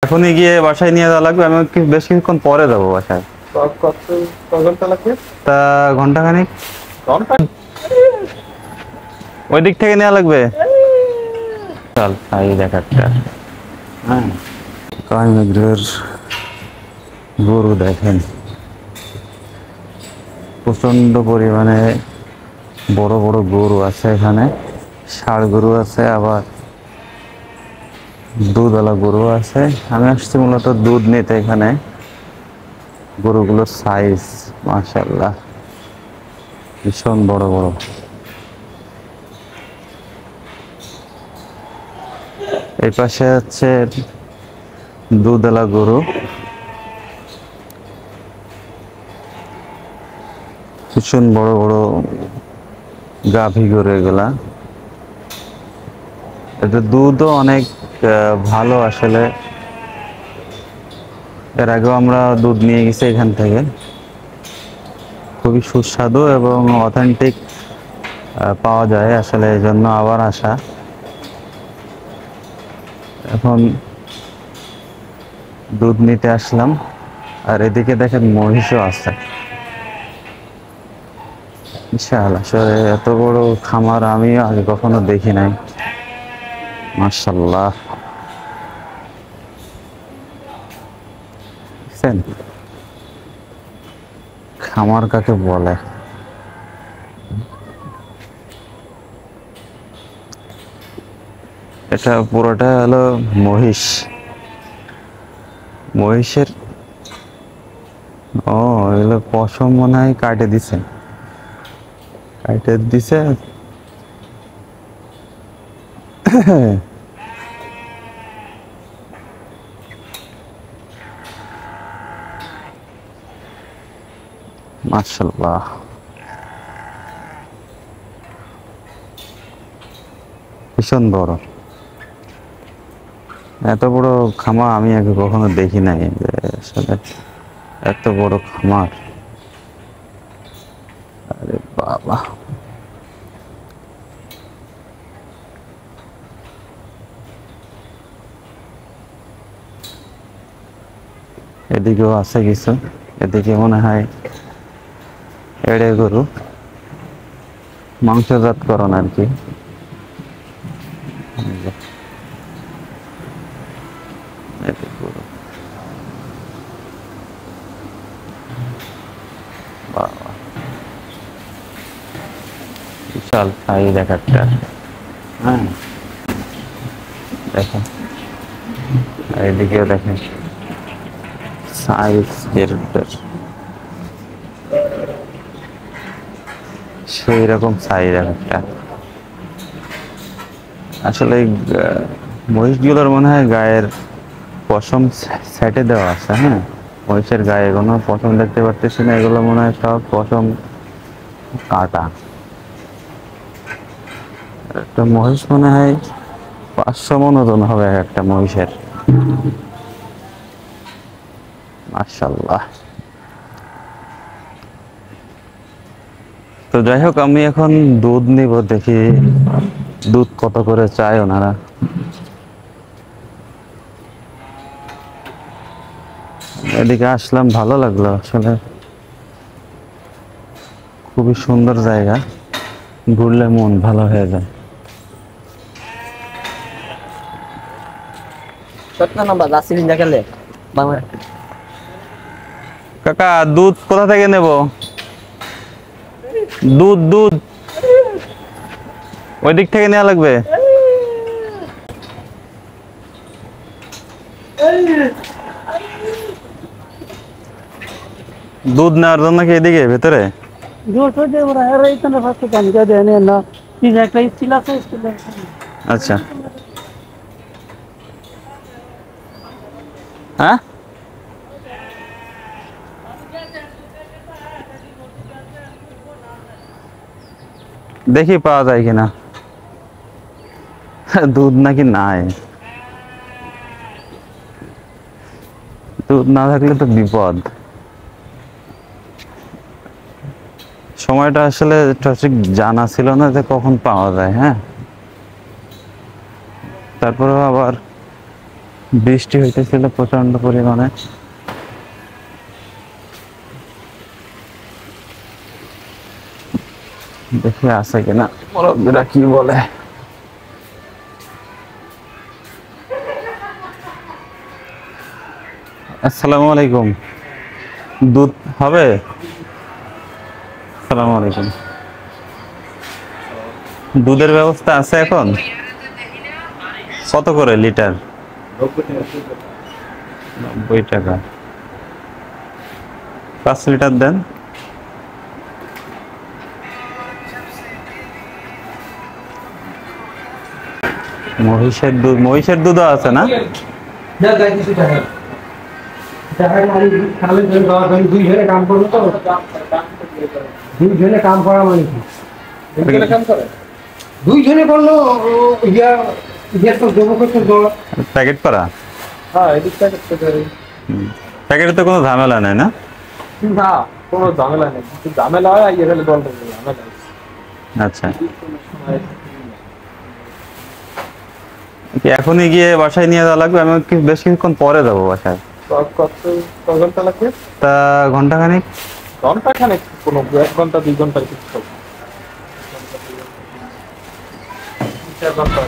এখনই গিয়ে বাসায় নিয়ে যাওয়া লাগবে। আমি বেশ কিছুক্ষণ পরে যাবো বাসায়। কত ঘন্টা লাগবে? তা ঘন্টাখানিক। ঘন্টা? ওই দিক থেকে নেওয়া লাগবে। চল এই দেখ একটা, হ্যাঁ, কাইমেঘের গরু দেখেন, প্রচন্ড পরিমাণে বড় বড় গরু আছে এখানে। ষাঁড় গরু আছে, আবার দুধওয়ালা গরু আছে। আমি আসছি মূলত দুধ নিতে এখানে। গরুগুলোর সাইজ মাশাআল্লাহ ভীষণ বড় বড়। এই পাশে হচ্ছে দুধওয়ালা গরু, ভীষণ বড় বড় গাভী গরু এগুলা। এদের দুধও অনেক ভালো আসলে। এর আগেও আমরা দুধ নিয়ে গেছি এখান থেকে, খুবই সুস্বাদু এবং অথেন্টিক পাওয়া যায় আসলে, এই জন্য আবার আসা। এখন দুধ নিতে আসলাম। আর এদিকে দেখেন মহিষও আছে বিশাল। আসলে এত বড় খামার আমিও আগে কখনো দেখি নাই, মাশাআল্লাহ। দেখছেন খামার কাকে বলে? এটা পুরোটা হলো মহিষ। মহিষের ও এগুলো পশম মনে হয় কাটে দিছে, কাটে দিছে। মাশাআল্লাহ, ভীষণ বড়। এত বড় খামার আমি আগে কখনো দেখি নাই, যে আসলে এত বড় খামার। আরে বাবা, এদিকেও আছে কিছু। এদিকে মনে হয় এড়ে গরু, মাংসজাতকরণ আর কি। এদিকে গরু, বাবা বিশাল সাইজ এক একটা। হ্যাঁ দেখেন, আর এদিকেও দেখেন সাইজ এর সেই রকম সাইজ এক একটা। আসলে মহিষগুলোর মনে হয় গায়ের পশম সেটে দেওয়া আছে। হ্যাঁ, মহিষের গায়ে কোনো পশম দেখতে পারতেছি না, এগুলো মনে হয় সব পশম কাটা। একটা মহিষ মনে হয় 500 মন ওজন হবে এক একটা মহিষের। মাশাআল্লাহ। তো যাই হোক, আমি এখন দুধ নিব, দেখি দুধ কত করে চায় ওনারা। এদিকে আসলাম, ভালো লাগলো আসলে, খুবই সুন্দর জায়গা, ঘুরলে মন ভালো হয়ে যায়। কাকা দুধ কোথা থেকে নেব? দুধ দুধ ওই দিক থেকে নেওয়া লাগবে। দুধ নেওয়ার জন্য কি এদিকে ভেতরে? আচ্ছা, হ্যাঁ দেখি পাওয়া যায় কিনা। দুধ নাকি নাই, দুধ না থাকলে তো বিপদ। সময়টা আসলে ঠিক জানা ছিল না যে কখন পাওয়া যায়। হ্যাঁ, তারপরেও আবার বৃষ্টি হইতেছিল প্রচন্ড পরিমাণে। দেখি আছে কিনা, মুরব্বীরা কি বলে। আসসালামু আলাইকুম, দুধ হবে? আসসালামু আলাইকুম, দুধের ব্যবস্থা আছে এখন? কত করে লিটার? 90 টাকা। 5 লিটার দেন। মহিষের দুধও আছে না? দুইজনে কাম করা মানে কি? দুইজনে করলো তো জমা করতে প্যাকেট করা? হ্যাঁ, এদিক থেকে প্যাকেটে তো কোনো ঝামেলা নেই না? না, কোনো ঝামেলা নেই। কিন্তু ঝামেলা হয় ইয়ে ফেলে দল থেকে ঝামেলা। আচ্ছা, কি এখনই গিয়ে বাসায় নিয়ে যাওয়া লাগবে? আমি কি বেশ কিছুক্ষণ পরে যাবো বাসায়। ক ঘন্টা লাগবে? তা ঘন্টাখানিক। ঘন্টা খানেক, কোনো 1 ঘন্টা 2 ঘন্টার কিছু হবে। 4 ঘন্টা।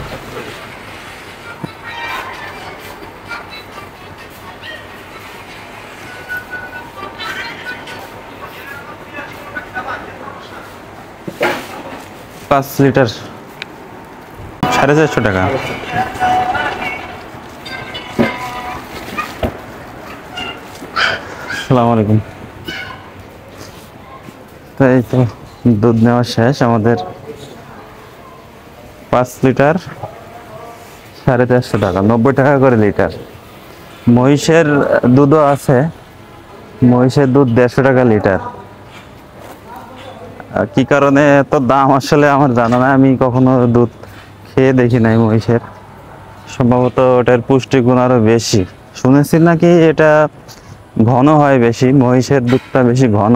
পাঁচ লিটার 450 টাকা। আসসালামু আলাইকুম। তাই তো দুধ নেওয়া শেষ আমাদের। 5 লিটার 450 টাকা, 90 টাকা করে লিটার। মহিষের দুধও আছে, মহিষের দুধ 150 টাকা লিটার। কি কারণে এত দাম আসলে আমার জানা নাই, আমি কখনো দুধ খেয়ে দেখি নাই মহিষের। সম্ভবত ওটার পুষ্টিগুণ আরো বেশি শুনেছি, নাকি এটা ঘন হয় বেশি, মহিষের দুধটা বেশি ঘন,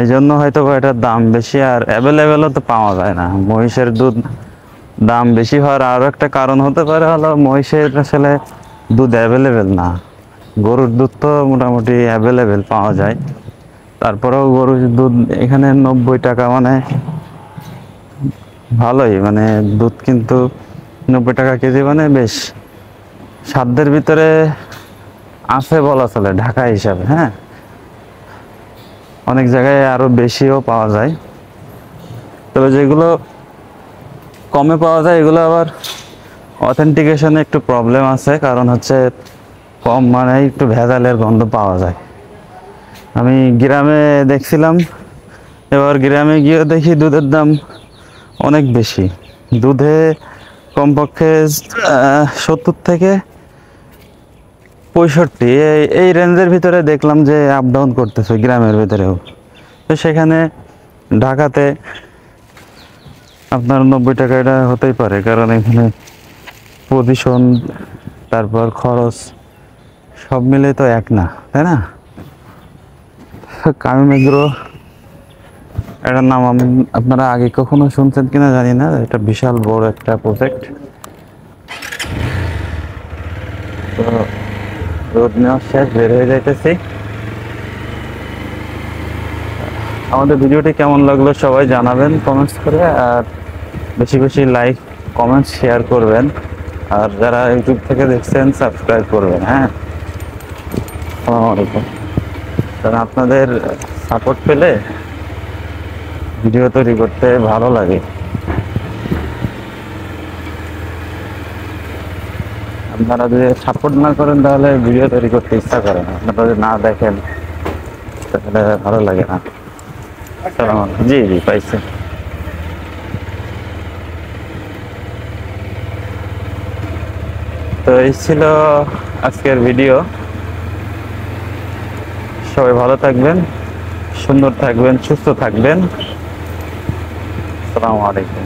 এই জন্য হয়তো এটার দাম বেশি। আর অ্যাভেলেবেলও তো পাওয়া যায় না মহিষের দুধ। দাম বেশি হওয়ার আরো একটা কারণ হতে পারে হলো মহিষের আসলে দুধ অ্যাভেলেবেল না। গরুর দুধ তো মোটামুটি অ্যাভেলেবেল পাওয়া যায়। তারপরেও গরুর দুধ এখানে 90 টাকা, মানে ভালোই, মানে দুধ কিন্তু 90 টাকা কেজি, মানে বেশ সাধ্যের ভিতরে আছে বলা চলে ঢাকা হিসাবে। হ্যাঁ, অনেক জায়গায় আরো বেশিও পাওয়া যায়, তবে যেগুলো কমে পাওয়া যায় এগুলো আবার অথেন্টিকেশনে একটু প্রবলেম আছে। কারণ হচ্ছে কম মানে একটু ভেজালের গন্ধ পাওয়া যায়। আমি গ্রামে দেখছিলাম, এবার গ্রামে গিয়ে দেখি দুধের দাম অনেক বেশি। দুধে কমপক্ষে 70 থেকে 65 এই রেঞ্জের ভিতরে দেখলাম যে আপ ডাউন করতেছে গ্রামের ভিতরেও। তো সেখানে ঢাকাতে আপনার 90 টাকা এটা হতেই পারে, কারণ এখানে পজিশন তারপর খরচ সব মিলে তো এক না, তাই না? কামিমেগ্রো এটার নাম আপনারা আগে কখনো শুনছেন কিনা জানি না, এটা বিশাল বড় একটা প্রজেক্ট। তো রোদ নেওয়া শেষ, বের হয়ে যাইতেছি। আমাদের ভিডিওটি কেমন লাগলো সবাই জানাবেন কমেন্টস করে, আর বেশি বেশি লাইক কমেন্টস শেয়ার করবেন, আর যারা ইউটিউব থেকে দেখছেন সাবস্ক্রাইব করবেন। হ্যাঁ, আসসালামু আলাইকুম। কারণ আপনাদের সাপোর্ট পেলে ভিডিও তৈরি করতে ভালো লাগে। আপনারা যদি সাপোর্ট না করেন তাহলে ভিডিও তৈরি করতে ইচ্ছা করে না, আপনারা যদি না দেখেন তাহলে ভালো লাগে না। জি জি পাইছি। তো এই ছিল আজকের ভিডিও। সবাই ভালো থাকবেন, সুন্দর থাকবেন, সুস্থ থাকবেন। আসসালামু আলাইকুম।